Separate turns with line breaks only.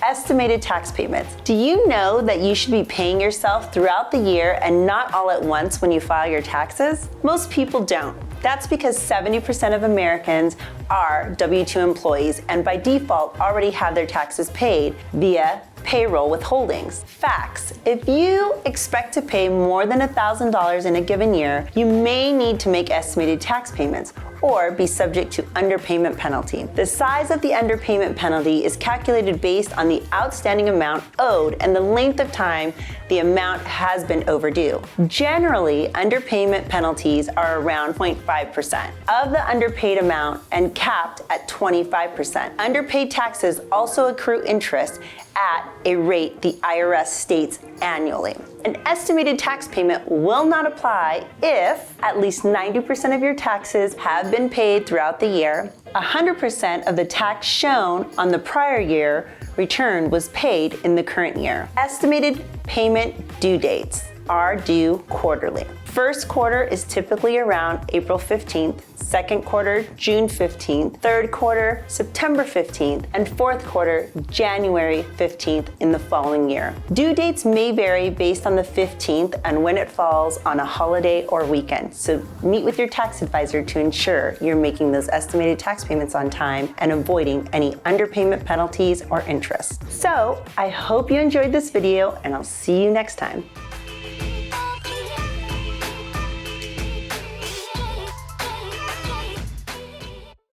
Estimated tax payments. Do you know that you should be paying yourself throughout the year and not all at once when you file your taxes? Most people don't. That's because 70% of Americans are W-2 employees and by default already have their taxes paid via payroll withholdings. Facts: if you expect to pay more than $1,000 in a given year, you may need to make estimated tax payments or be subject to underpayment penalty. The size of the underpayment penalty is calculated based on the outstanding amount owed and the length of time the amount has been overdue. Generally, underpayment penalties are around 0.5% of the underpaid amount and capped at 25%. Underpaid taxes also accrue interest at a rate the IRS states annually. An estimated tax payment will not apply if at least 90% of your taxes have been paid throughout the year, 100% of the tax shown on the prior year return was paid in the current year. Estimated payment due dates are due quarterly. First quarter is typically around April 15th, second quarter, June 15th, third quarter, September 15th, and fourth quarter, January 15th in the following year. Due dates may vary based on the 15th and when it falls on a holiday or weekend. So meet with your tax advisor to ensure you're making those estimated tax payments on time and avoiding any underpayment penalties or interest. So I hope you enjoyed this video and I'll see you next time.